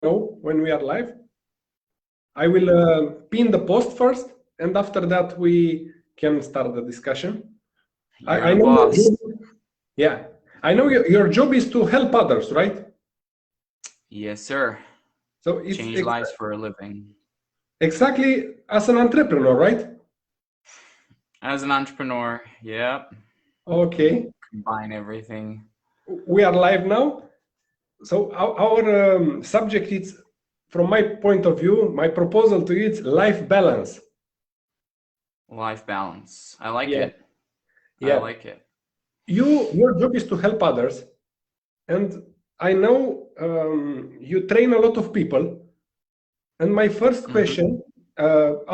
know when we are live. I will pin the post first, and after that we can start the discussion. I know boss. Yeah, I know your job is to help others, right? Yes, sir. So it's change lives for a living. Exactly as an entrepreneur, right? As an entrepreneur, yep. Okay. Combine everything. We are live now. So our subject is, from my point of view, my proposal to you is life balance. Life balance. I like it. Yeah. I like it. Your job is to help others, and I know you train a lot of people. And my first question,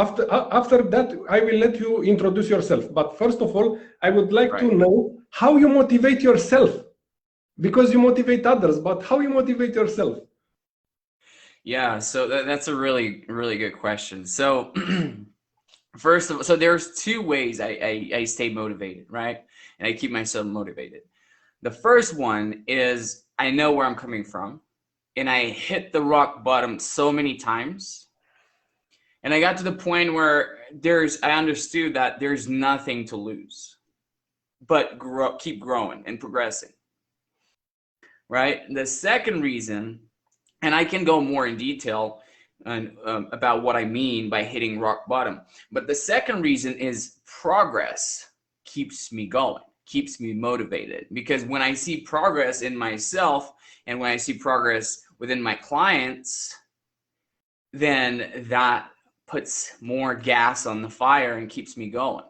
after that, I will let you introduce yourself. But first of all, I would like to know how you motivate yourself, because you motivate others, but how you motivate yourself? Yeah, so that's a really, really good question. So first of all, so there's two ways I stay motivated, right? And I keep myself motivated. The first one is I know where I'm coming from, and I hit the rock bottom so many times. And I got to the point where I understood that there's nothing to lose, but keep growing and progressing, right? The second reason, and I can go more in detail about what I mean by hitting rock bottom, but the second reason is progress keeps me going, keeps me motivated, because when I see progress in myself and when I see progress within my clients, then that puts more gas on the fire and keeps me going.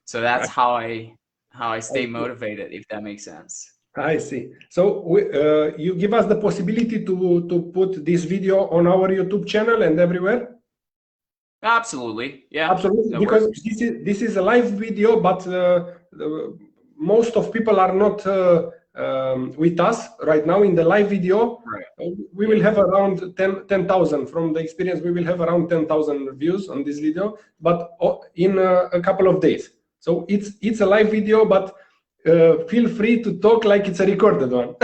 So that's how I stay motivated, if that makes sense. I see. So you give us the possibility to put this video on our YouTube channel and everywhere? Absolutely. Yeah. Absolutely. Because this is a live video, but most of people are not with us right now in the live video. Right. We will have around 10,000. From the experience, we will have around 10,000 views on this video, but in a couple of days. So it's a live video, but feel free to talk like it's a recorded one.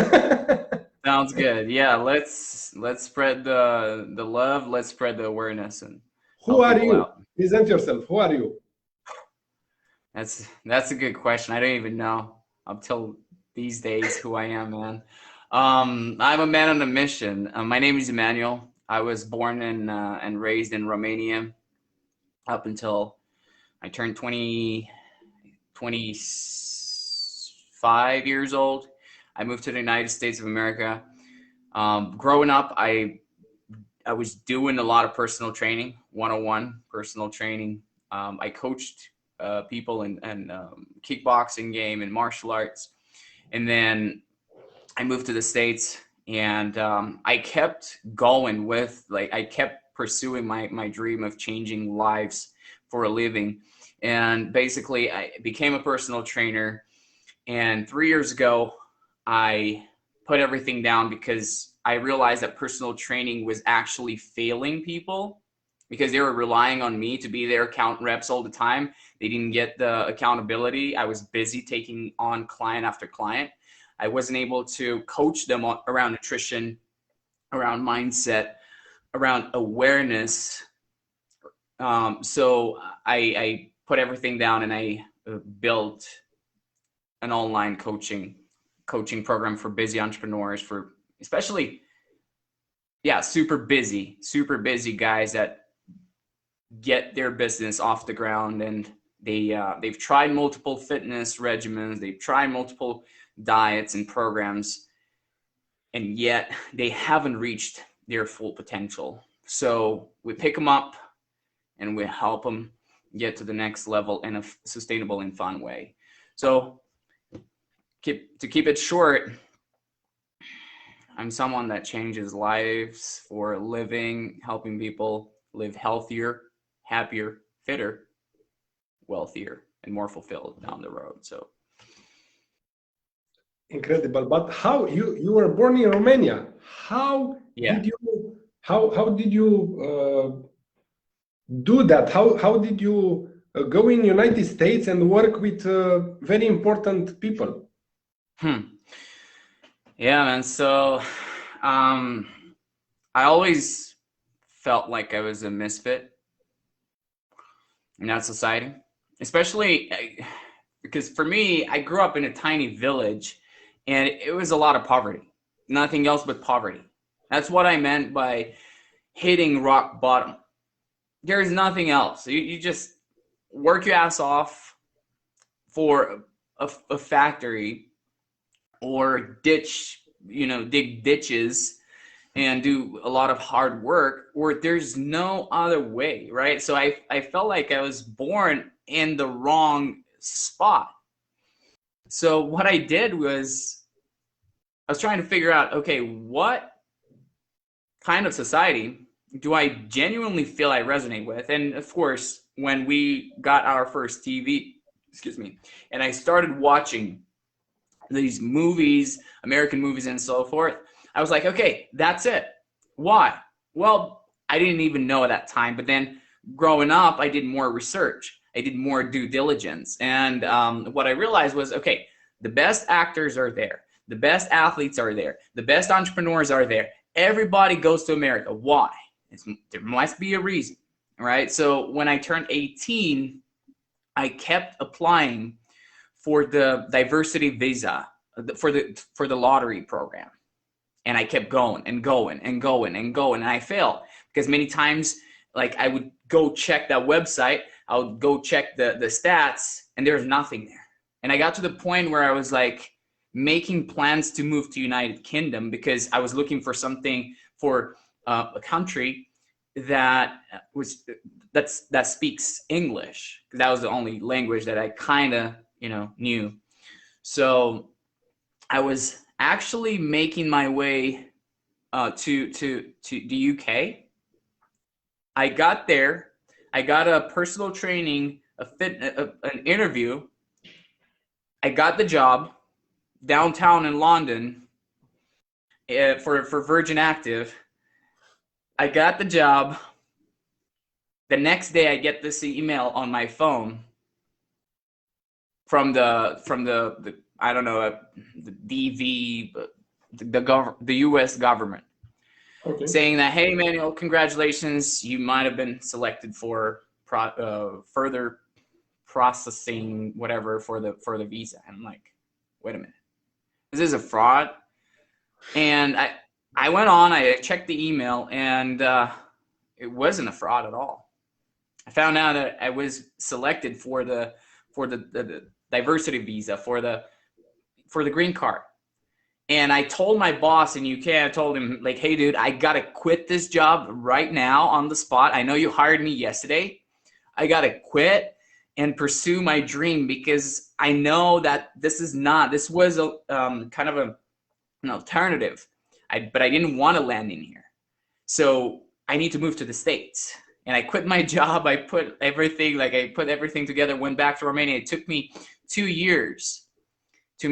Sounds good. Yeah, let's spread the love. Let's spread the awareness and who are you? Present yourself. Who are you? That's a good question. I don't even know up till these days who I am, man. I'm a man on a mission. My name is Emanuel. I was born and raised in Romania up until I turned 25 years old. I moved to the United States of America. Growing up, I was doing a lot of personal training, one-on-one personal training. I coached people in kickboxing game and martial arts. And then I moved to the States, and I kept going with, I kept pursuing my dream of changing lives for a living. And basically I became a personal trainer. And 3 years ago, I put everything down because I realized that personal training was actually failing people because they were relying on me to be their account reps all the time. They didn't get the accountability. I was busy taking on client after client. I wasn't able to coach them around nutrition, around mindset, around awareness. So I put everything down and I built an online coaching program for busy entrepreneurs, for especially, super busy guys that get their business off the ground, and they've tried multiple fitness regimens, they've tried multiple diets and programs, and yet they haven't reached their full potential. So we pick them up and we help them get to the next level in a sustainable and fun way. So to keep it short, I'm someone that changes lives for a living, helping people live healthier, happier, fitter, wealthier, and more fulfilled down the road. So incredible. But how you were born in Romania? How did you do that? How did you go in United States and work with very important people? Yeah, man. So I always felt like I was a misfit in that society, especially because for me, I grew up in a tiny village and it was a lot of poverty, nothing else but poverty. That's what I meant by hitting rock bottom. There's nothing else. You just work your ass off for a factory or dig ditches and do a lot of hard work, or there's no other way, right? So I felt like I was born in the wrong spot. So what I did was I was trying to figure out, okay, what kind of society do I genuinely feel I resonate with? And of course, when we got our first TV, and I started watching these movies, American movies and so forth, I was like, okay, that's it. Why? Well, I didn't even know at that time, but then growing up, I did more research. I did more due diligence. And what I realized was, okay, the best actors are there. The best athletes are there. The best entrepreneurs are there. Everybody goes to America. Why? There must be a reason, right? So when I turned 18, I kept applying for the diversity visa, for the lottery program. And I kept going and going and going and going. And I failed because many times, like, I would go check that website, I would go check the stats, and there's nothing there. And I got to the point where I was like making plans to move to United Kingdom because I was looking for something for a country that speaks English. That was the only language that I kind of knew. So I was actually making my way to the UK. I got there. I got a personal training, an interview. I got the job downtown in London for Virgin Active. I got the job. The next day, I get this email on my phone from the I don't know, the DV, the U.S. government, okay, saying that, hey, Emanuel, congratulations, you might have been selected for further processing, whatever, for the visa. And I'm like, wait a minute, this is a fraud. And I went on, I checked the email, and it wasn't a fraud at all. I found out that I was selected for the diversity visa, for the green card. And I told my boss in UK, I told him, like, hey, dude, I got to quit this job right now on the spot. I know you hired me yesterday. I got to quit and pursue my dream because I know that this was a kind of an alternative. But I didn't want to land in here. So I need to move to the States. And I quit my job. I put everything together, went back to Romania. It took me 2 years. To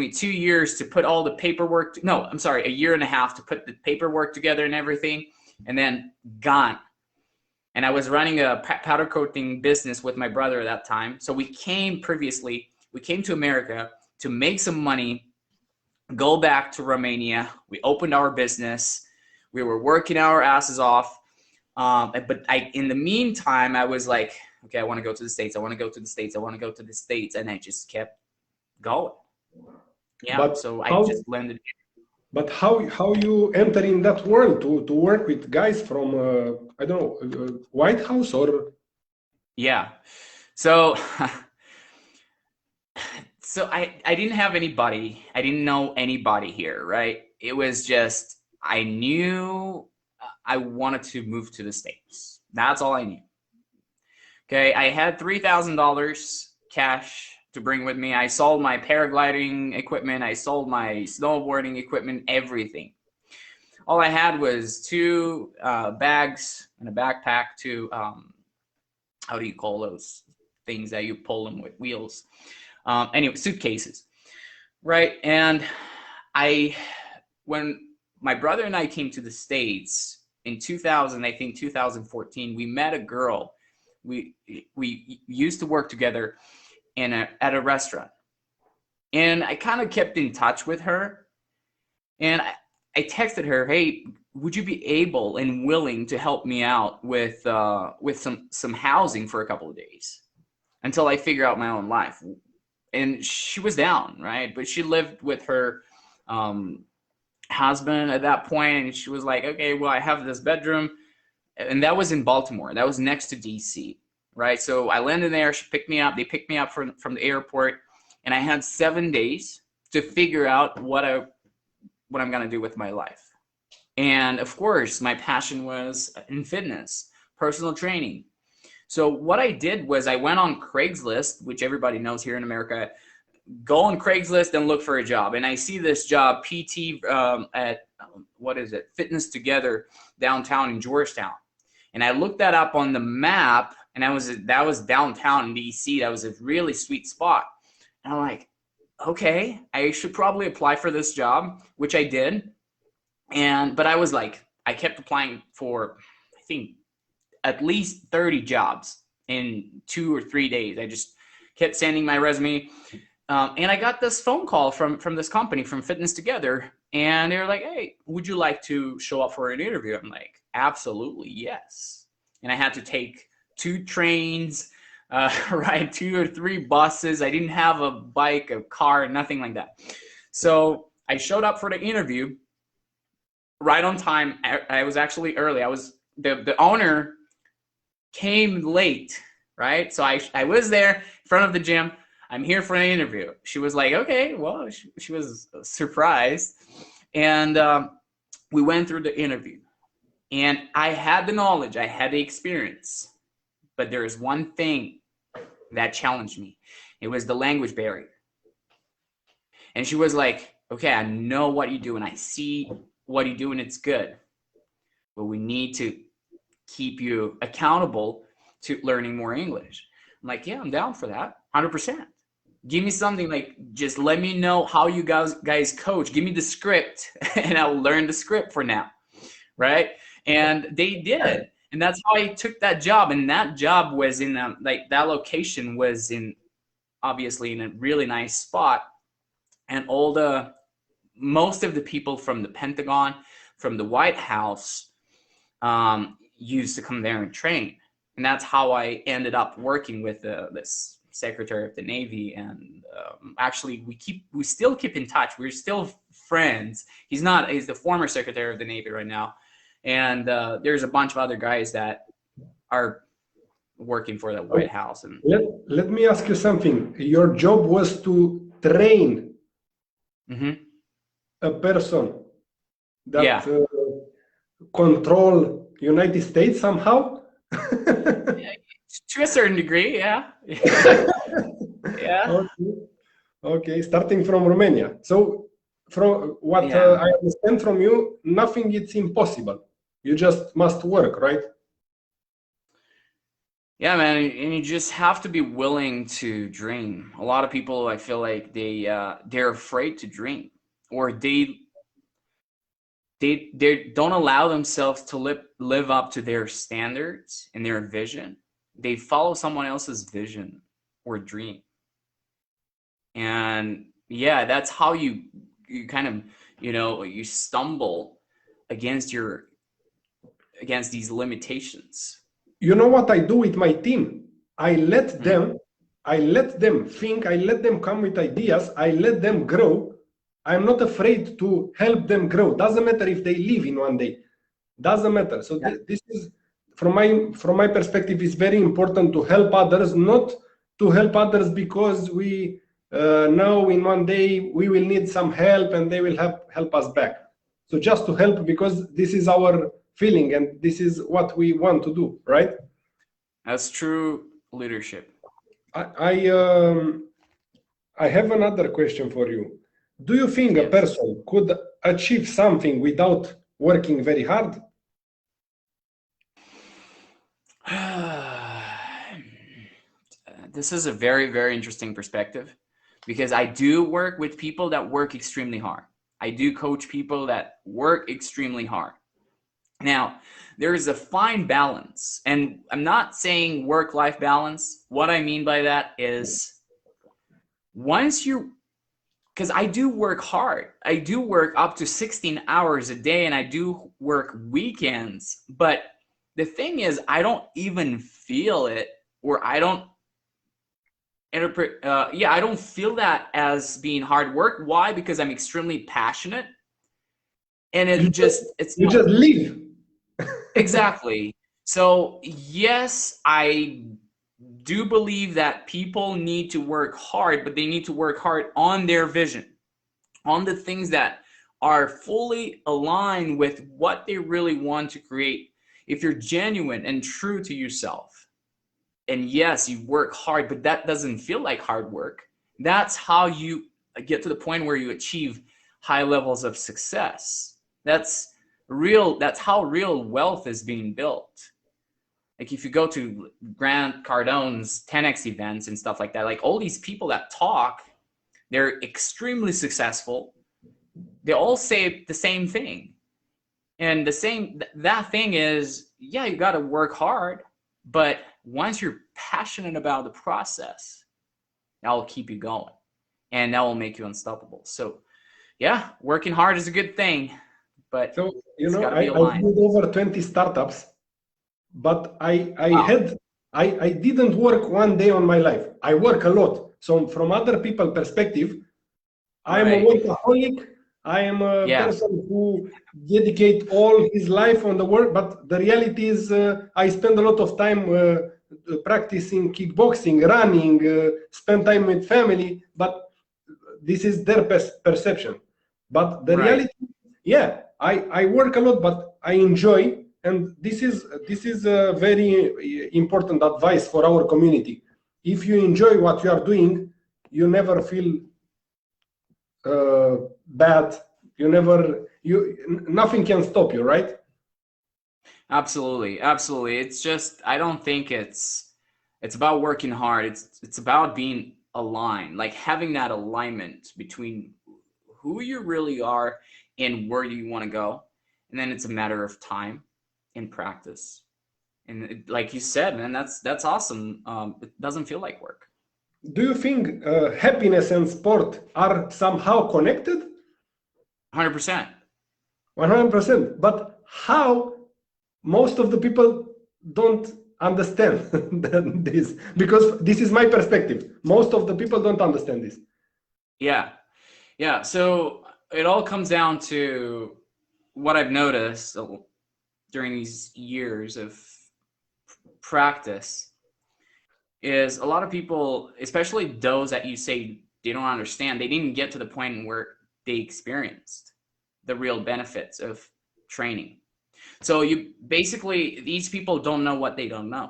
put all the paperwork. A year and a half to put the paperwork together and everything, and then gone. And I was running a powder coating business with my brother at that time. So we came to America to make some money, go back to Romania. We opened our business. We were working our asses off. But in the meantime, I was like, okay, I want to go to the States. I want to go to the States. I want to go to the States. And I just kept going. Yeah, so I just landed. But how you enter in that world to work with guys from I don't know, White House or? Yeah, so I didn't have anybody. I didn't know anybody here, right? It was just I knew I wanted to move to the States. That's all I knew. Okay, I had $3,000 cash to bring with me. I sold my paragliding equipment. I sold my snowboarding equipment, everything. All I had was 2 bags and a backpack, 2, how do you call those things that you pull them with wheels? Anyway, suitcases, right? And when my brother and I came to the States in 2014, we met a girl. We used to work together at a restaurant, and I kind of kept in touch with her, and I texted her, hey, would you be able and willing to help me out with some housing for a couple of days until I figure out my own life? And she was down, right? But she lived with her husband at that point, and she was like, okay, well, I have this bedroom. And that was in Baltimore. That was next to DC, right? So I landed there. She picked me up. They picked me up from the airport, and I had 7 days to figure out what I'm going to do with my life. And of course, my passion was in fitness, personal training. So what I did was I went on Craigslist, which everybody knows here in America. Go on Craigslist and look for a job. And I see this job, PT at, what is it, Fitness Together downtown in Georgetown. And I looked that up on the map, and that was downtown in DC. That was a really sweet spot. And I'm like, okay, I should probably apply for this job, which I did. But I was like, I kept applying for, I think, at least 30 jobs in 2 or 3 days. I just kept sending my resume. And I got this phone call from this company, from Fitness Together. And they were like, hey, would you like to show up for an interview? I'm like, absolutely, yes. And I had to take 2 trains, ride 2 or 3 buses. I didn't have a bike, a car, nothing like that. So I showed up for the interview right on time. I was actually early. The owner came late, right? So I was there in front of the gym. I'm here for an interview. She was like, okay, well, she was surprised. And we went through the interview. And I had the knowledge, I had the experience. But there is one thing that challenged me. It was the language barrier. And she was like, okay, I know what you do, and I see what you do, and it's good. But we need to keep you accountable to learning more English. I'm like, yeah, I'm down for that, 100%. Give me something, like, just let me know how you guys coach. Give me the script, and I'll learn the script for now, right? And they did, and that's how I took that job. And that job was in that location was obviously in a really nice spot, and most of the people from the Pentagon, from the White House, used to come there and train. And that's how I ended up working with this Secretary of the Navy. And actually, we still keep in touch. We're still friends. He's the former Secretary of the Navy right now. And there's a bunch of other guys that are working for the White House. And let me ask you something. Your job was to train a person that control United States somehow? To a certain degree, yeah. Yeah. Okay, starting from Romania. So from what I understand from you, nothing is impossible. You just must work, right? Yeah, man, and you just have to be willing to dream. A lot of people, I feel like they're afraid to dream, or they don't allow themselves to live up to their standards and their vision. They follow someone else's vision or dream. And yeah, that's how you kind of, you stumble against these limitations. You know what I do with my team? I let them think, I let them come with ideas, I let them grow. I'm not afraid to help them grow. Doesn't matter if they leave in one day. Doesn't matter. So this is, from my perspective, it's very important to help others, not to help others because we know in one day we will need some help and they will help us back. So just to help because this is our feeling and this is what we want to do, right? That's true leadership. I have another question for you. Do you think a person could achieve something without working very hard? This is a very, very interesting perspective because I do work with people that work extremely hard. I do coach people that work extremely hard. Now, there is a fine balance, and I'm not saying work-life balance. What I mean by that is once you because I do work hard. I do work up to 16 hours a day, and I do work weekends. But the thing is, I don't even feel it, or I don't interpret. I don't feel that as being hard work. Why? Because I'm extremely passionate, and You it's you not, just live. exactly. So yes, I do believe that people need to work hard, but they need to work hard on their vision, on the things that are fully aligned with what they really want to create. If you're genuine and true to yourself, and yes, you work hard, but that doesn't feel like hard work, that's how you get to the point where you achieve high levels of success. That's how real wealth is being built. Like if you go to Grant Cardone's 10x events and stuff like that, like all these people that talk, they're extremely successful. They all say the same thing. And that thing is, yeah, you got to work hard, but once you're passionate about the process, that will keep you going, and that will make you unstoppable. So yeah, working hard is a good thing, but So, it's got to I be aligned. did over 20 startups, but Wow. I didn't work one day on my life. I work a lot. So from other people perspective, I am a Right. workaholic. I am a Yeah. person who dedicate all his life on the work. But the reality is, I spend a lot of time practicing kickboxing, running, spend time with family. But this is their perception. But the Right. reality, yeah, I work a lot, but I enjoy. And this is a very important advice for our community. If you enjoy what you are doing, you never feel bad. Nothing can stop you, right? Absolutely. Absolutely. It's just, I don't think it's about working hard. It's about being aligned, like having that alignment between who you really are and where you want to go. And then it's a matter of time and practice. And like you said, man, that's awesome. It doesn't feel like work. Do you think happiness and sport are somehow connected? 100%. 100%. But how most of the people don't understand this? Because this is my perspective. Most of the people don't understand this. Yeah. Yeah. So it all comes down to what I've noticed during these years of practice is a lot of people, especially those that you say they don't understand, they didn't get to the point where they experienced the real benefits of training. So you basically, these people don't know what they don't know,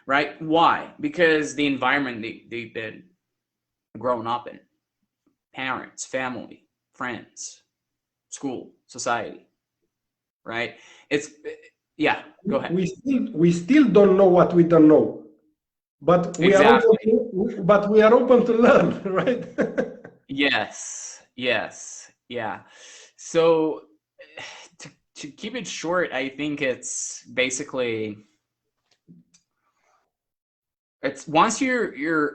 right? Why? Because the environment they've been grown up in, parents, family, friends, school, society, right? It's, yeah, go ahead. We still don't know what we don't know, but Exactly. we are open to learn, right? Yes, yes, yeah. So to keep it short, I think it's basically, it's once you're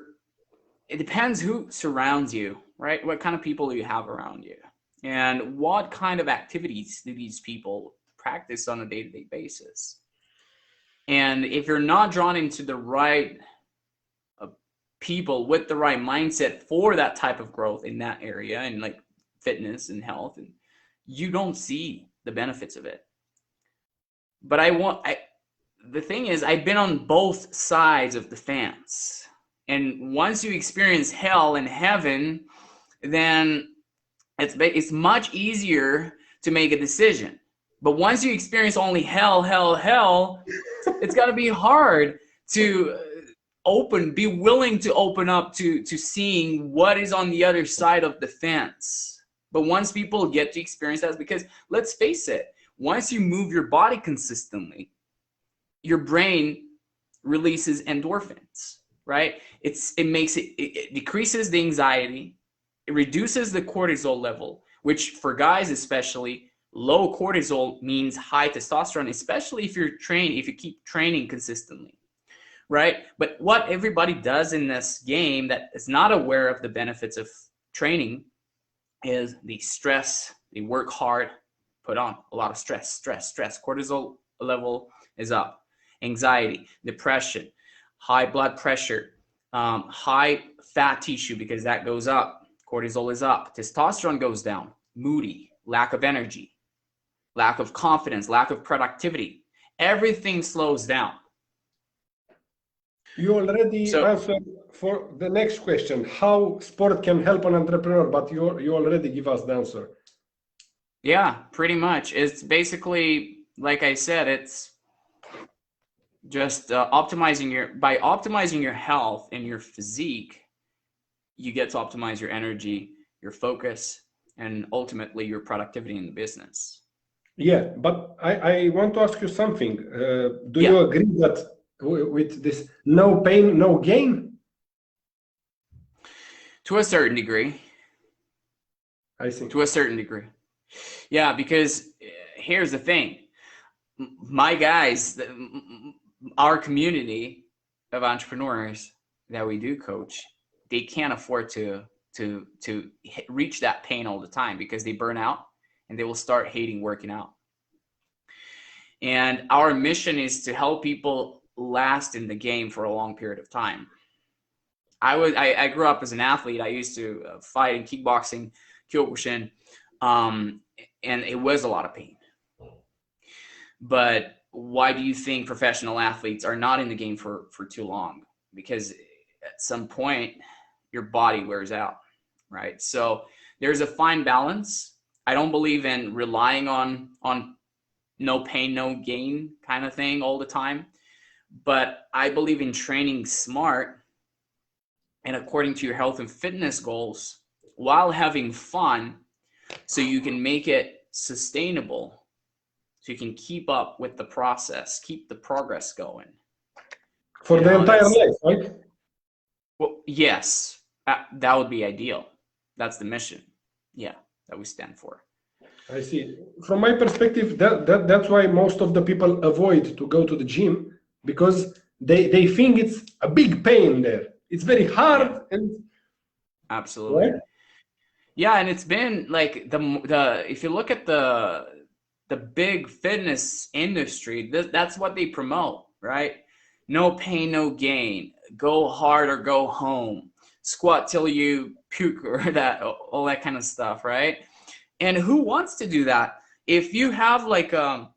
it depends who surrounds you, right? What kind of people do you have around you? And what kind of activities do these people practice on a day-to-day basis? And if you're not drawn into the right people with the right mindset for that type of growth in that area, and like fitness and health, and you don't see the benefits of it. But the thing is, I've been on both sides of the fence. And once you experience hell and heaven, then it's much easier to make a decision. But once you experience only hell, it's got to be hard to be willing to open up to seeing what is on the other side of the fence. But once people get to experience that, because let's face it, once you move your body consistently, your brain releases endorphins, right? It decreases the anxiety, it reduces the cortisol level, which for guys especially, low cortisol means high testosterone, especially if you keep training consistently. right? But what everybody does in this game that is not aware of the benefits of training is the stress. They work hard, put on a lot of stress. Cortisol level is up. Anxiety, depression, high blood pressure, high fat tissue because that goes up. Cortisol is up. Testosterone goes down. Moody, lack of energy, lack of confidence, lack of productivity. Everything slows down. You already answered for the next question, how sport can help an entrepreneur, but you already give us the answer. Yeah, pretty much. It's basically, like I said, it's just by optimizing your health and your physique, you get to optimize your energy, your focus, and ultimately your productivity in the business. Yeah, but I want to ask you something. Do you agree that with this no pain, no gain? To a certain degree. I think. To a certain degree. Yeah, because here's the thing. My guys, our community of entrepreneurs that we do coach, they can't afford to reach that pain all the time because they burn out and they will start hating working out. And our mission is to help people last in the game for a long period of time. I grew up as an athlete. I used to fight in kickboxing, Kyokushin, and it was a lot of pain. But why do you think professional athletes are not in the game for too long? Because at some point, your body wears out, right? So there's a fine balance. I don't believe in relying on no pain, no gain kind of thing all the time. But I believe in training smart and according to your health and fitness goals while having fun so you can make it sustainable, so you can keep up with the process, keep the progress going. For the entire life, right? Well, yes, that would be ideal. That's the mission, yeah, that we stand for. I see. From my perspective, that's why most of the people avoid to go to the gym, because they think it's a big pain there. It's very hard and absolutely. Right? Yeah, and it's been like the if you look at the big fitness industry, that's what they promote, right? No pain, no gain. Go hard or go home. Squat till you puke or all that kind of stuff, right? And who wants to do that? If you have like a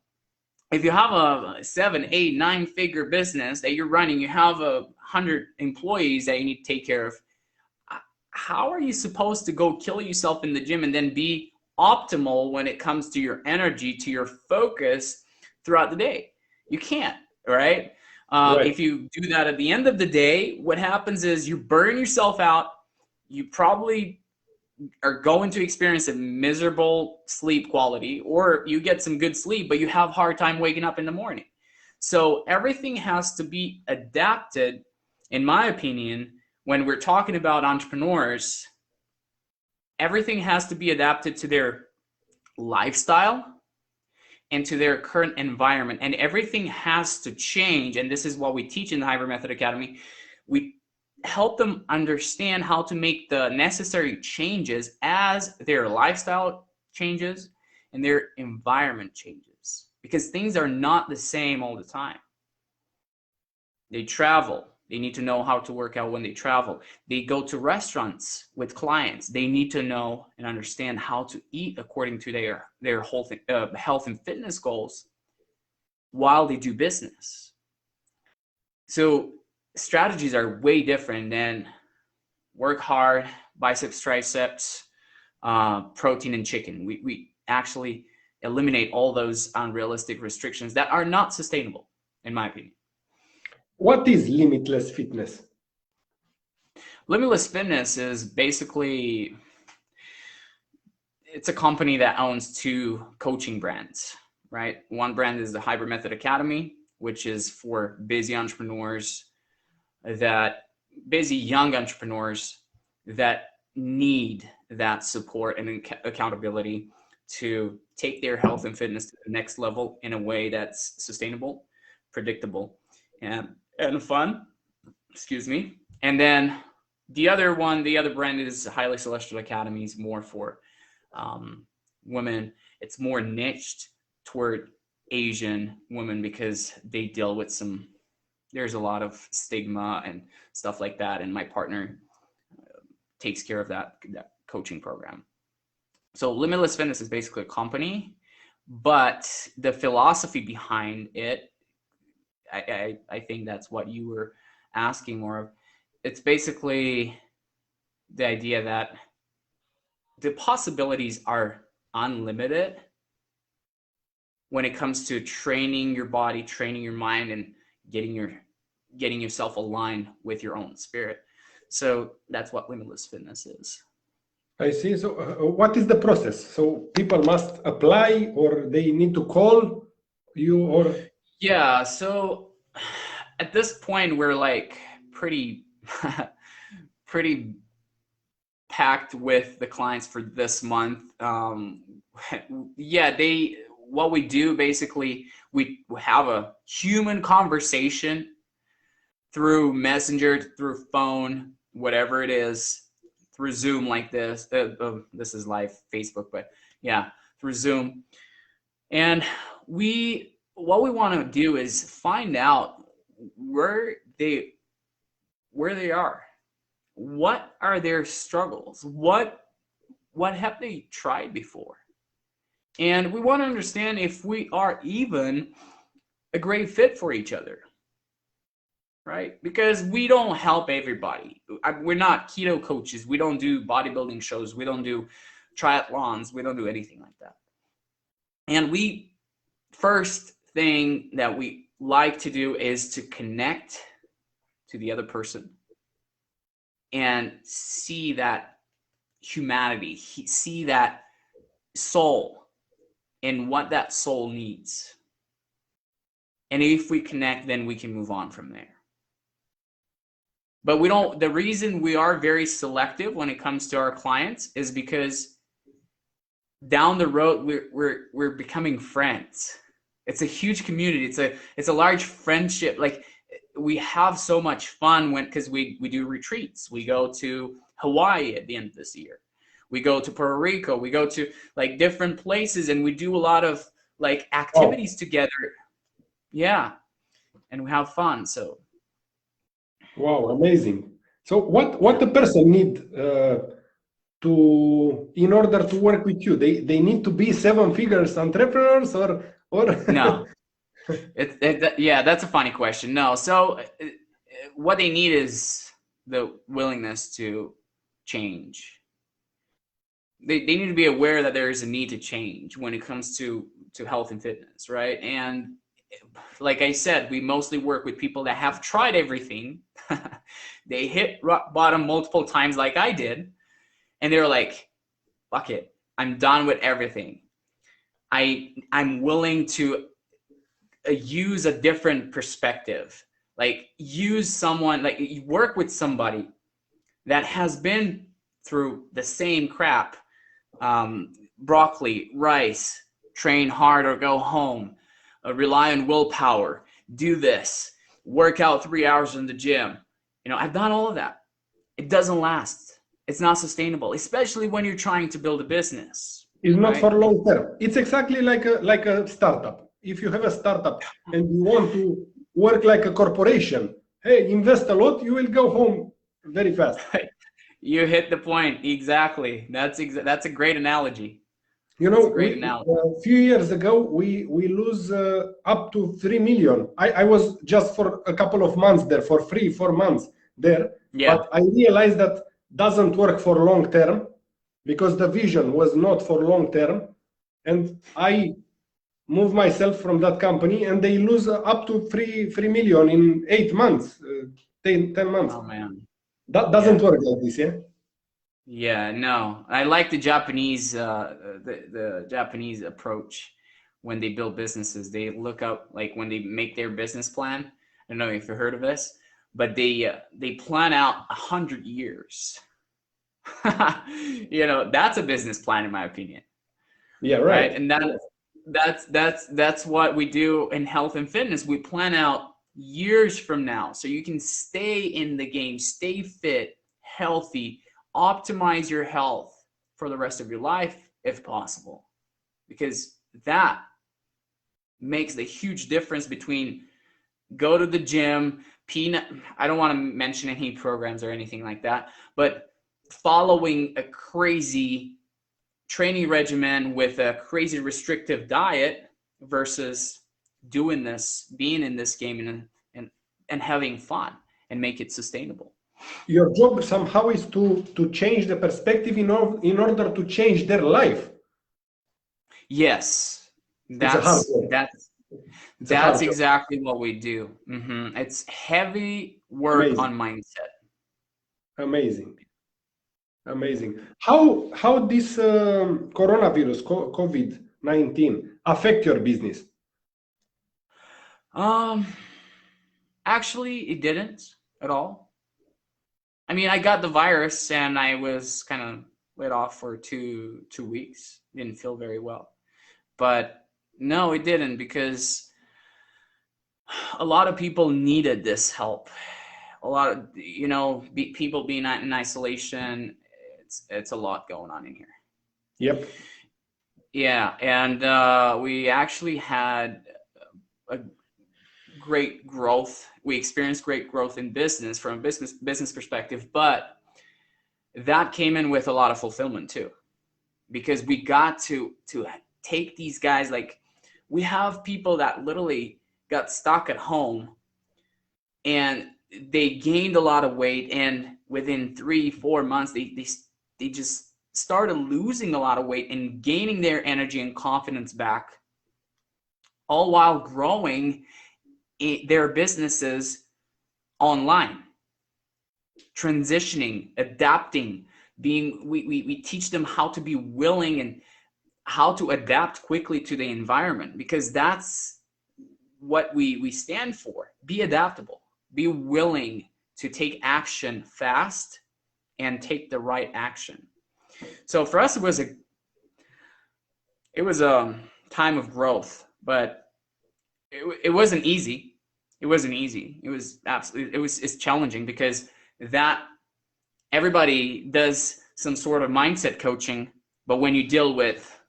7, 8, 9-figure business that you're running, you have 100 employees that you need to take care of. How are you supposed to go kill yourself in the gym and then be optimal when it comes to your energy, to your focus throughout the day? You can't, right? Right. If you do that at the end of the day, what happens is you burn yourself out. You probably are going to experience a miserable sleep quality, or you get some good sleep, but you have a hard time waking up in the morning. So everything has to be adapted, in my opinion. When we're talking about entrepreneurs, everything has to be adapted to their lifestyle and to their current environment. And everything has to change. And this is what we teach in the Hybrid Method Academy. We help them understand how to make the necessary changes as their lifestyle changes and their environment changes. Because things are not the same all the time. They travel. They need to know how to work out when they travel. They go to restaurants with clients. They need to know and understand how to eat according to their whole health and fitness goals while they do business. So strategies are way different than work hard, biceps, triceps, protein and chicken. We actually eliminate all those unrealistic restrictions that are not sustainable, in my opinion. What is Limitless Fitness? Limitless Fitness is basically, it's a company that owns 2 coaching brands, right? One brand is the Hybrid Method Academy, which is for busy entrepreneurs, busy young entrepreneurs that need that support and accountability to take their health and fitness to the next level in a way that's sustainable, predictable, and and fun. Excuse me. And then the other brand is Highly Celestial Academies, more for women. It's more niched toward Asian women because they deal with there's a lot of stigma and stuff like that. And my partner takes care of that coaching program. So Limitless Fitness is basically a company, but the philosophy behind it, I think that's what you were asking more of. It's basically the idea that the possibilities are unlimited when it comes to training your body, training your mind, and getting yourself aligned with your own spirit. So that's what Limitless Fitness is. I see. So what is the process? So people must apply, or they need to call you, or? Yeah. So at this point, we're like pretty packed with the clients for this month. What we do basically, we have a human conversation through Messenger, through phone, whatever it is, through Zoom like this. This is live Facebook, but yeah, through Zoom. And what we want to do is find out where they are. What are their struggles? What have they tried before? And we want to understand if we are even a great fit for each other, right? Because we don't help everybody. We're not keto coaches. We don't do bodybuilding shows. We don't do triathlons. We don't do anything like that. And first thing that we like to do is to connect to the other person and see that humanity, see that soul and what that soul needs. And if we connect, then we can move on from there. But the reason we are very selective when it comes to our clients is because down the road, we're becoming friends. It's a huge community. It's a large friendship. Like, we have so much fun because we do retreats. We go to Hawaii at the end of this year. We go to Puerto Rico. We go to like different places, and we do a lot of like activities together. Yeah, and we have fun. So, wow, amazing. So, what the person need in order to work with you? They need to be 7 figures entrepreneurs, or no? Yeah, that's a funny question. No, so what they need is the willingness to change. They need to be aware that there is a need to change when it comes to health and fitness, right? And like I said, we mostly work with people that have tried everything. They hit rock bottom multiple times like I did. And they're like, fuck it, I'm done with everything. I'm willing to use a different perspective. Like, you work with somebody that has been through the same crap. Broccoli, rice, train hard or go home, rely on willpower, do this, work out 3 hours in the gym. I've done all of that. It doesn't last. It's not sustainable, especially when you're trying to build a business. It's not for long term. It's exactly like a startup. If you have a startup and you want to work like a corporation, hey, invest a lot, you will go home very fast. You hit the point. Exactly. That's a great analogy. A few years ago, we lose up to 3 million. I was just for a couple of months there, for 4 months there. Yeah. But I realized that doesn't work for long term, because the vision was not for long term. And I moved myself from that company, and they lose up to 3 million in 8 months, 10 months. Oh, man. That doesn't work like this, yeah? Yeah, no. I like the Japanese the Japanese approach when they build businesses. They look up, like, when they make their business plan. I don't know if you've heard of this, but they plan out 100 years. That's a business plan, in my opinion. Yeah, right. And that's what we do in health and fitness. We plan out years from now, so you can stay in the game, stay fit, healthy, optimize your health for the rest of your life if possible, because that makes the huge difference between go to the gym, I don't want to mention any programs or anything like that, but following a crazy training regimen with a crazy restrictive diet versus doing this, being in this game and having fun and make it sustainable. Your job somehow is to change the perspective in order to change their life. Yes, It's a hard work. that's exactly what we do. It's heavy work. Amazing. On mindset. Amazing. How this coronavirus, COVID-19, affect your business? Actually, it didn't at all. I mean, I got the virus and I was kind of laid off for two weeks. Didn't feel very well. But no, it didn't, because a lot of people needed this help. A lot of, people being in isolation, it's a lot going on in here. Yep. Yeah, and we actually had a great growth. We experienced great growth in business from a business perspective, but that came in with a lot of fulfillment too, because we got to take these guys, like we have people that literally got stuck at home and they gained a lot of weight, and within 3-4 months they just started losing a lot of weight and gaining their energy and confidence back, all while growing their businesses online, transitioning, adapting, we teach them how to be willing and how to adapt quickly to the environment, because that's what we stand for. Be adaptable, be willing to take action fast and take the right action. So for us, it was a time of growth, but it wasn't easy. It wasn't easy. It was absolutely, it's challenging, because that everybody does some sort of mindset coaching, but when you deal with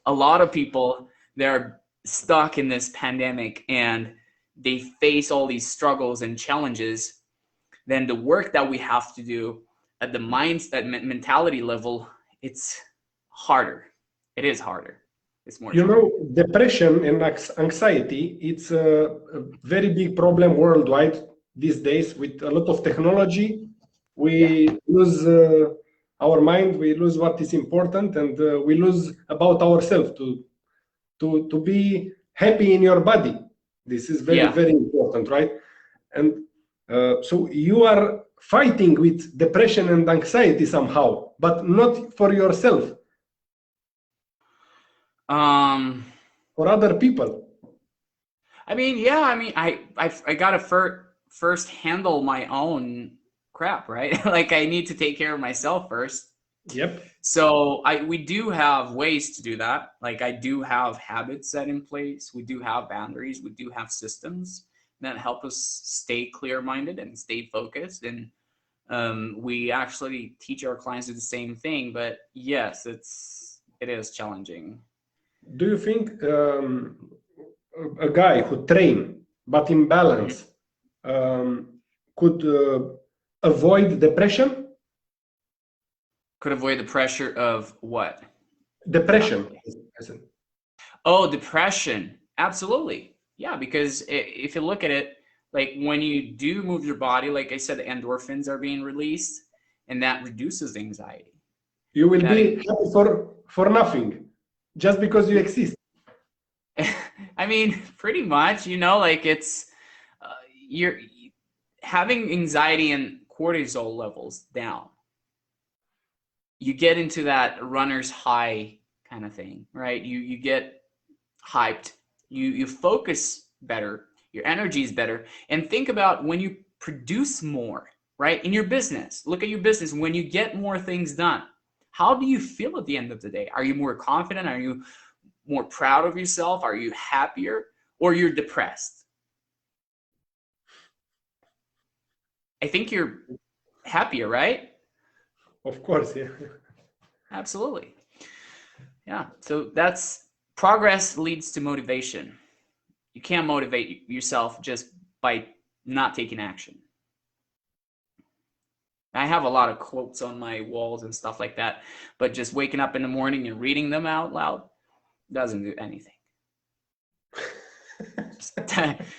a lot of people, they're stuck in this pandemic and they face all these struggles and challenges, then the work that we have to do at the mindset mentality level, it's harder. It is harder. It's more challenging. Depression and anxiety, it's a very big problem worldwide these days. With a lot of technology, we lose our mind, we lose what is important, and we lose about ourselves to be happy in your body. This is very, very important, right? And so you are fighting with depression and anxiety somehow, but not for yourself. For other people. I mean, I gotta first handle my own crap, right? Like I need to take care of myself first. Yep. So we do have ways to do that. Like I do have habits set in place. We do have boundaries. We do have systems that help us stay clear-minded and stay focused. And we actually teach our clients to do the same thing. But yes, it is challenging. Do you think a guy who train but imbalance could avoid depression? Could avoid the pressure of what? Depression. Oh, depression. Absolutely. Yeah, because if you look at it, like when you do move your body, like I said, the endorphins are being released, and that reduces anxiety. You will be happy for nothing, just because you exist. I mean, pretty much, like it's, you're having anxiety and cortisol levels down. You get into that runner's high kind of thing, right? You get hyped, you focus better, your energy is better. And think about when you produce more, right? In your business, look at your business. When you get more things done, how do you feel at the end of the day? Are you more confident? Are you more proud of yourself? Are you happier? Or you're depressed? I think you're happier, right? Of course, yeah. Absolutely. Yeah. So that's progress leads to motivation. You can't motivate yourself just by not taking action. I have a lot of quotes on my walls and stuff like that, but just waking up in the morning and reading them out loud doesn't do anything.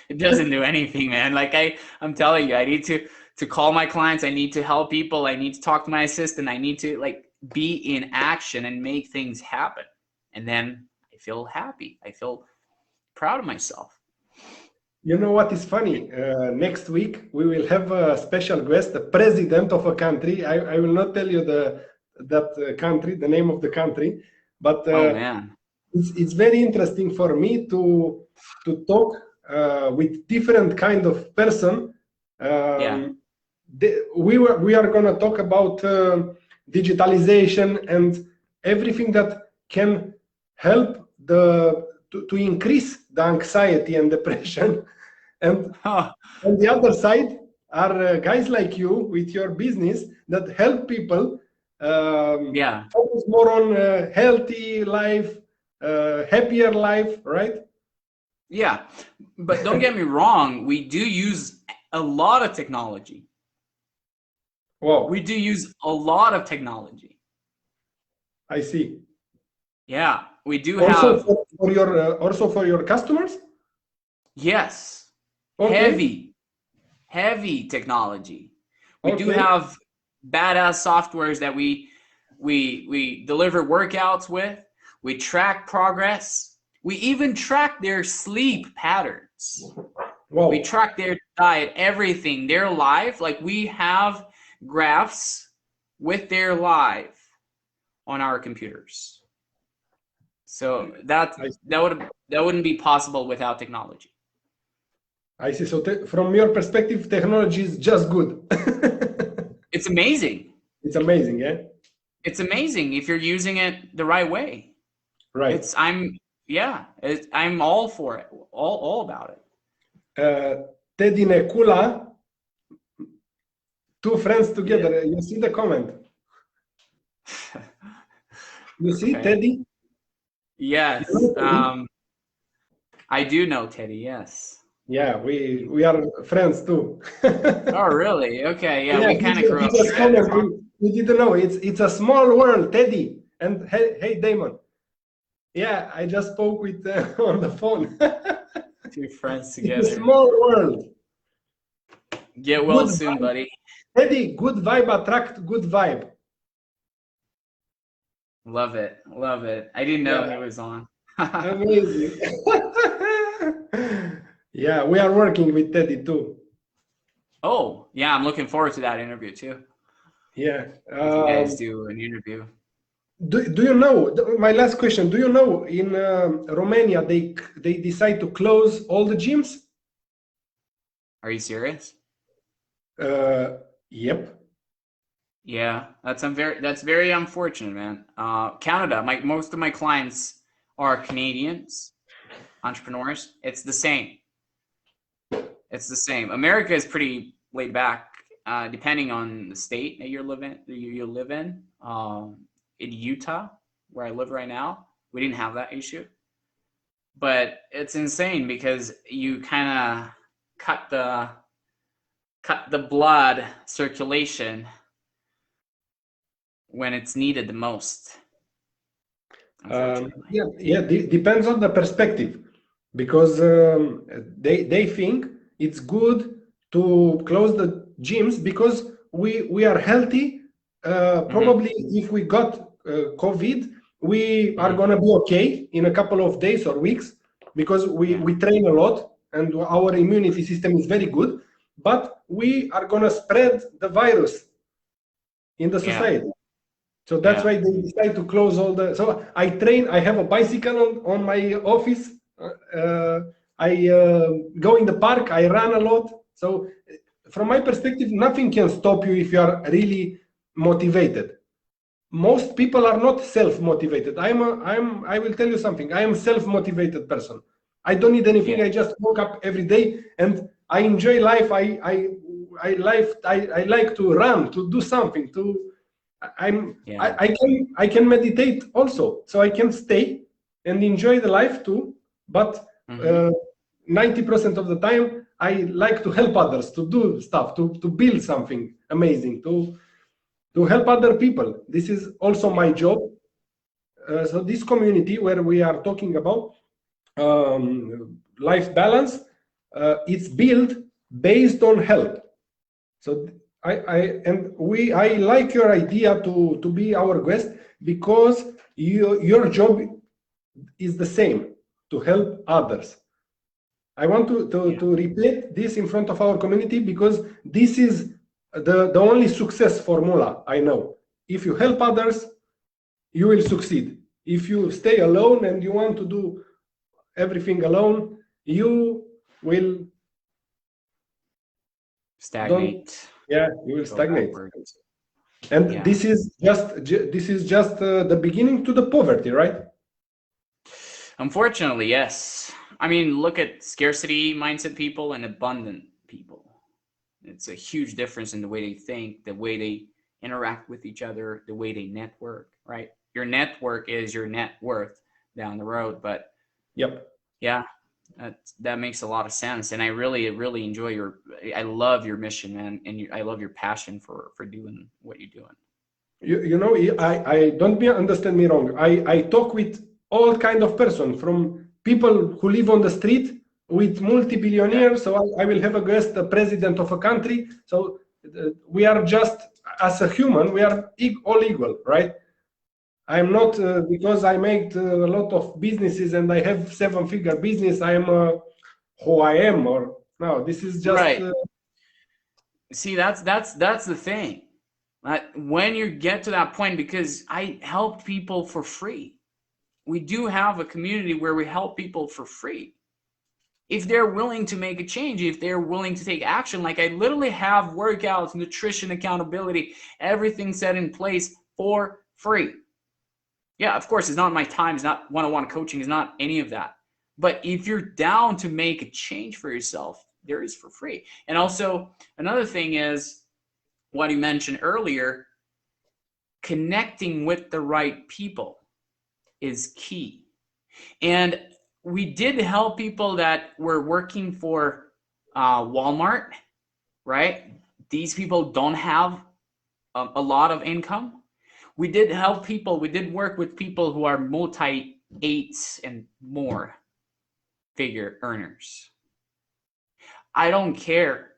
It doesn't do anything, man. Like I'm telling you, I need to call my clients. I need to help people. I need to talk to my assistant. I need to like be in action and make things happen. And then I feel happy. I feel proud of myself. You know what is funny? Next week we will have a special guest, the president of a country. I will not tell you that country, the name of the country, but Oh man, it's very interesting for me to talk with different kind of person. yeah, We are going to talk about digitalization and everything that can help to increase the anxiety and depression. And huh. on the other side are guys like you with your business that help people Yeah, focus more on healthy life, happier life, right? yeah. But don't get me wrong. We do use a lot of technology. Wow, We do use a lot of technology. I see. Yeah, we do Also have. also for your customers. Yes, Okay. heavy technology. We do Okay. have badass softwares that we deliver workouts with. We track progress. We even track their sleep patterns. Wow. We track their diet, everything, their life. Like we have graphs with their life on our computers. So that wouldn't be possible without technology. I see. So from your perspective, technology is just good. It's amazing. It's amazing, yeah. It's amazing if you're using it the right way. Right. I'm all for it. All about it. Teddy Nekula, two friends together. Yeah. You see the comment? You see Okay. Teddy? Yes. I do know Teddy, yes. Yeah, we are friends too. Oh, really? Okay, yeah, we kind of grew up together. We didn't know. It's a small world, Teddy. And hey, Damon. Yeah, I just spoke with on the phone. Two friends together. It's a small world. Get well soon, buddy. Teddy, good vibe attract good vibe. Love it. Love it. I didn't know he was on. Amazing. Yeah, we are working with Teddy too. Oh, yeah, I'm looking forward to that interview too. Yeah. If you guys do an interview. Do you know, my last question, do you know in Romania they decide to close all the gyms? Are you serious? Yep. Yeah, that's very unfortunate, man. Canada, most of my clients are Canadians, entrepreneurs. It's the same. It's the same. America is pretty laid back, depending on the state that you live in. In Utah, where I live right now, we didn't have that issue. But it's insane because you kind of cut the blood circulation when it's needed the most. Depends on the perspective, because they think it's good to close the gyms because we are healthy. Probably if we got COVID, we are gonna be okay in a couple of days or weeks because we train a lot and our immunity system is very good. But we are gonna spread the virus in the society. So that's why they decide to close all the. So I train. I have a bicycle on my office. I go in the park. I run a lot. So from my perspective, nothing can stop you if you are really motivated. Most people are not self-motivated. I will tell you something. I am a self-motivated person. I don't need anything. I just woke up every day and I enjoy life. I like to run, to do something. I can meditate also, so I can stay and enjoy the life too. But 90% of the time, I like to help others, to do stuff, to build something amazing, to help other people. This is also my job. So this community where we are talking about life balance, it's built based on help. So I like your idea to be our guest, because your job is the same, to help others. I want to repeat this in front of our community, because this is the only success formula I know. If you help others, you will succeed. If you stay alone and you want to do everything alone, you will stagnate. You will stagnate. And this is just the beginning to the poverty, right? Unfortunately, yes. I mean, look at scarcity mindset people and abundant people. It's a huge difference in the way they think, the way they interact with each other, the way they network, right? Your network is your net worth down the road. But yeah, that makes a lot of sense. And I really enjoy I love your mission, man. And I love your passion for doing what you're doing. You know, I don't understand me wrong. I talk with all kind of person, from people who live on the street with multi-billionaires. So I will have a guest, the president of a country. So we are just, as a human, we are all equal, right? I'm not, because I make a lot of businesses and I have 7-figure business, I am who I am, or no, this is just... Right. See, that's the thing. When you get to that point, because I help people for free. We do have a community where we help people for free. If they're willing to make a change, if they're willing to take action, like I literally have workouts, nutrition, accountability, everything set in place for free. Yeah, of course, it's not my time. It's not one-on-one coaching. It's not any of that. But if you're down to make a change for yourself, there is for free. And also, another thing is what you mentioned earlier, connecting with the right people is key. And we did help people that were working for Walmart, right? These people don't have a lot of income. We did help people, we did work with people who are multi-8s and more figure earners. I don't care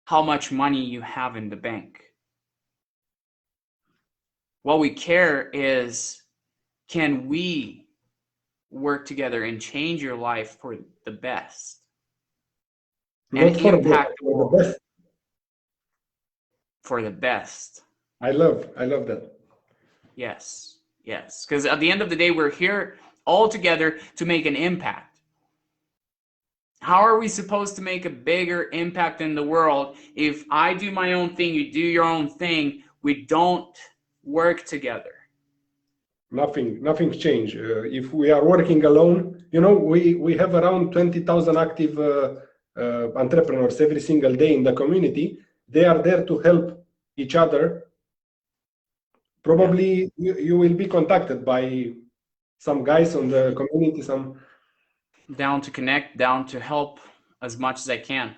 how much money you have in the bank. What we care is, can we work together and change your life for the best? And impact the world for the best. I love that. Yes, yes. Because at the end of the day, we're here all together to make an impact. How are we supposed to make a bigger impact in the world if I do my own thing, you do your own thing, we don't work together? Nothing's changed. If we are working alone, you know, we have around 20,000 active entrepreneurs every single day in the community. They are there to help each other. Probably you will be contacted by some guys on the community, some... Down to connect, down to help as much as I can.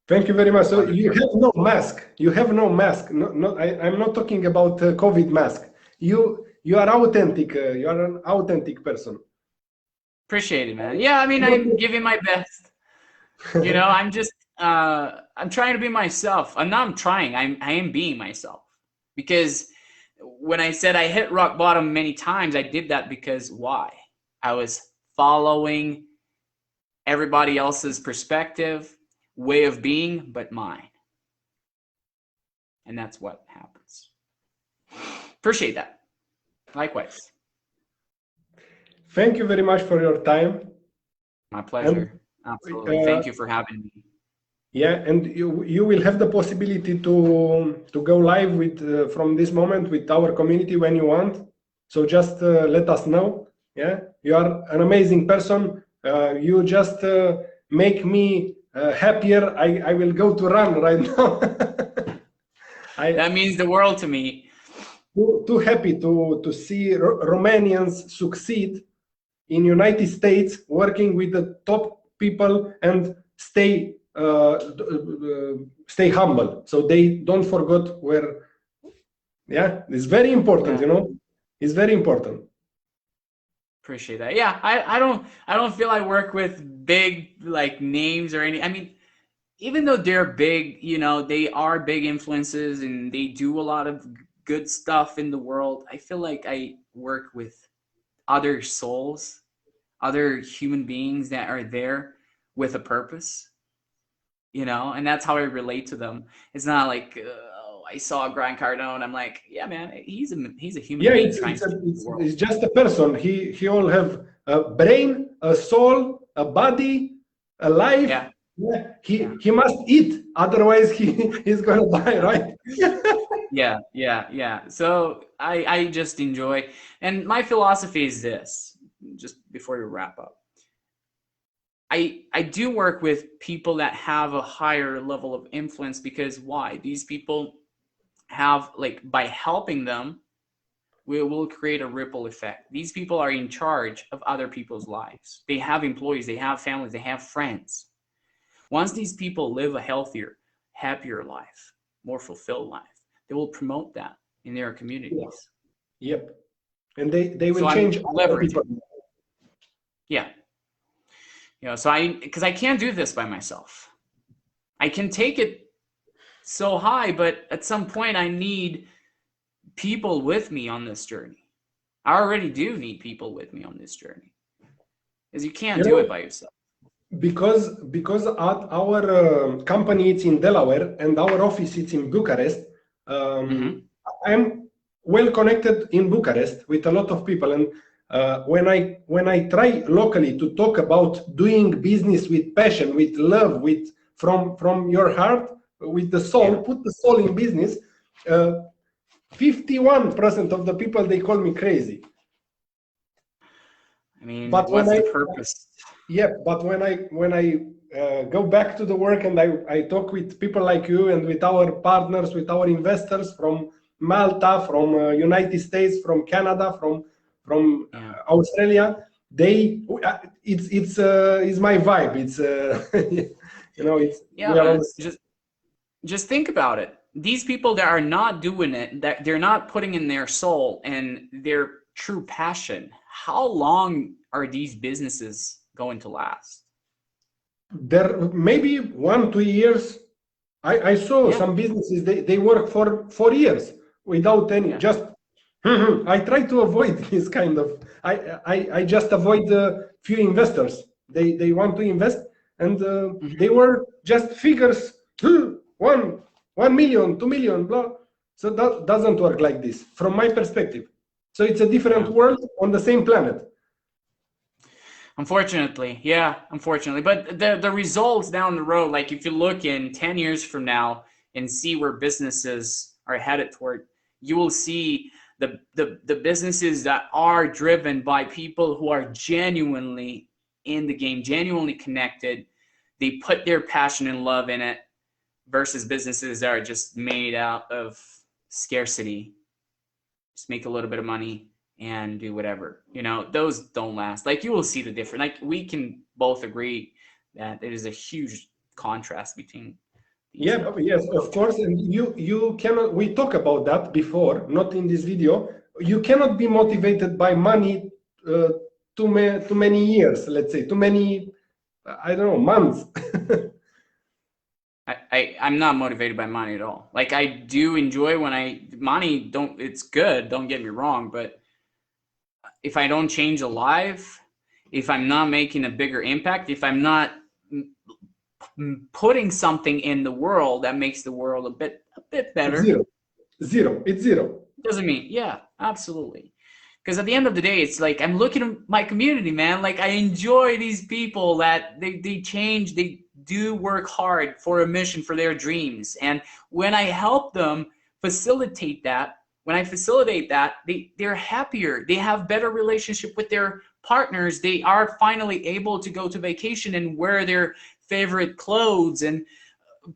Thank you very much. So you have no mask. You have no mask. I'm not talking about COVID mask. You are authentic. You are an authentic person. Appreciate it, man. Yeah, I mean, I'm giving my best. You know, I'm just I'm trying to be myself. I'm trying. I am being myself. Because when I said I hit rock bottom many times, I did that because why? I was following everybody else's perspective, way of being, but mine. And that's what happens. Appreciate that. Likewise. Thank you very much for your time. My pleasure. Absolutely. Thank you for having me. Yeah, and you will have the possibility to go live with from this moment with our community when you want. So just let us know. Yeah, you are an amazing person. You just make me happier, I will go to run right now. That means the world to me. Too happy to see Romanians succeed in United States, working with the top people and stay humble, so they don't forget where. Yeah, it's very important. Yeah. It's very important. Appreciate that. Yeah, I don't feel I work with big like names or any. I mean, even though they're big, they are big influences and they do a lot of good stuff in the world. I feel like I work with other souls, other human beings that are there with a purpose, and that's how I relate to them. It's not like I saw Grant Cardone. I'm like, yeah, man, he's a human being trying to change the world. It's just a person. He all have a brain, a soul, a body, a life. Yeah. He must eat, otherwise he's gonna die, right? Yeah. So I just enjoy, and my philosophy is this, just before we wrap up. I do work with people that have a higher level of influence, because why? These people have, like, by helping them, we will create a ripple effect. These people are in charge of other people's lives. They have employees, they have families, they have friends. Once these people live a healthier, happier life, more fulfilled life, they will promote that in their communities. Yep. And they will change other people. Yeah. So because I can't do this by myself. I can take it so high, but at some point I need people with me on this journey. I already do need people with me on this journey, because you can't do it by yourself. Because our company is in Delaware and our office is in Bucharest. I'm well connected in Bucharest with a lot of people, and when I try locally to talk about doing business with passion, with love, with from your heart, with the soul, put the soul in business, 51% of the people, they call me crazy. I mean, but what's the purpose? Yeah, but when I go back to the work and I talk with people like you and with our partners, with our investors from Malta, from United States, from Canada, from Australia, it's my vibe. It's it's just think about it. These people that are not doing it, that they're not putting in their soul and their true passion, how long are these businesses going to last? There maybe 1-2 years. I saw some businesses, they work for 4 years without any, just I try to avoid this kind of, I just avoid a few investors. They want to invest, and they were just figures, 1 million, 2 million, blah. So that doesn't work like this from my perspective. So it's a different world on the same planet. Unfortunately, unfortunately. But the results down the road, like if you look in 10 years from now and see where businesses are headed toward, you will see the businesses that are driven by people who are genuinely in the game, genuinely connected. They put their passion and love in it, versus businesses that are just made out of scarcity. Just make a little bit of money and do whatever. Those don't last. Like, you will see the difference. Like, we can both agree that there is a huge contrast between these. Yes, of course. And you cannot, we talked about that before, not in this video. You cannot be motivated by money too many years, let's say, too many, I don't know, months. I'm not motivated by money at all. Like, I do enjoy when it's good, don't get me wrong, but if I don't change a life, if I'm not making a bigger impact, if I'm not putting something in the world that makes the world a bit better. Zero. It's zero. Doesn't mean, absolutely. Because at the end of the day, it's like, I'm looking at my community, man. Like, I enjoy these people that they change, they do work hard for a mission, for their dreams. And when I help them facilitate that, they're happier. They have better relationship with their partners, they are finally able to go to vacation and wear their favorite clothes and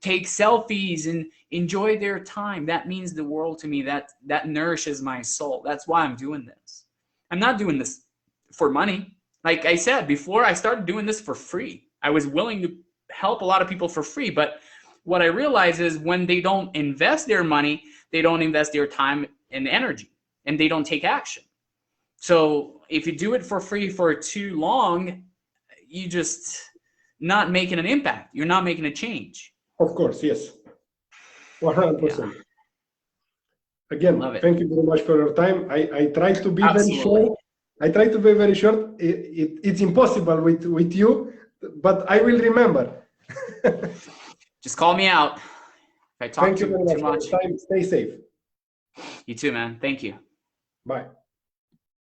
take selfies and enjoy their time. That means the world to me. That nourishes my soul. That's why I'm doing this. I'm not doing this for money. Like I said before, I started doing this for free. I was willing to help a lot of people for free, but what I realize is when they don't invest their money, they don't invest their time and energy, and they don't take action. So if you do it for free for too long, you just not making an impact. You're not making a change. Of course, yes. 100%. Yeah. Again, thank you very much for your time. I try to be very short. I try to be very short. It's impossible with you, but I will remember. Just call me out if I talk too much. Stay safe. You too, man. Thank you. Bye.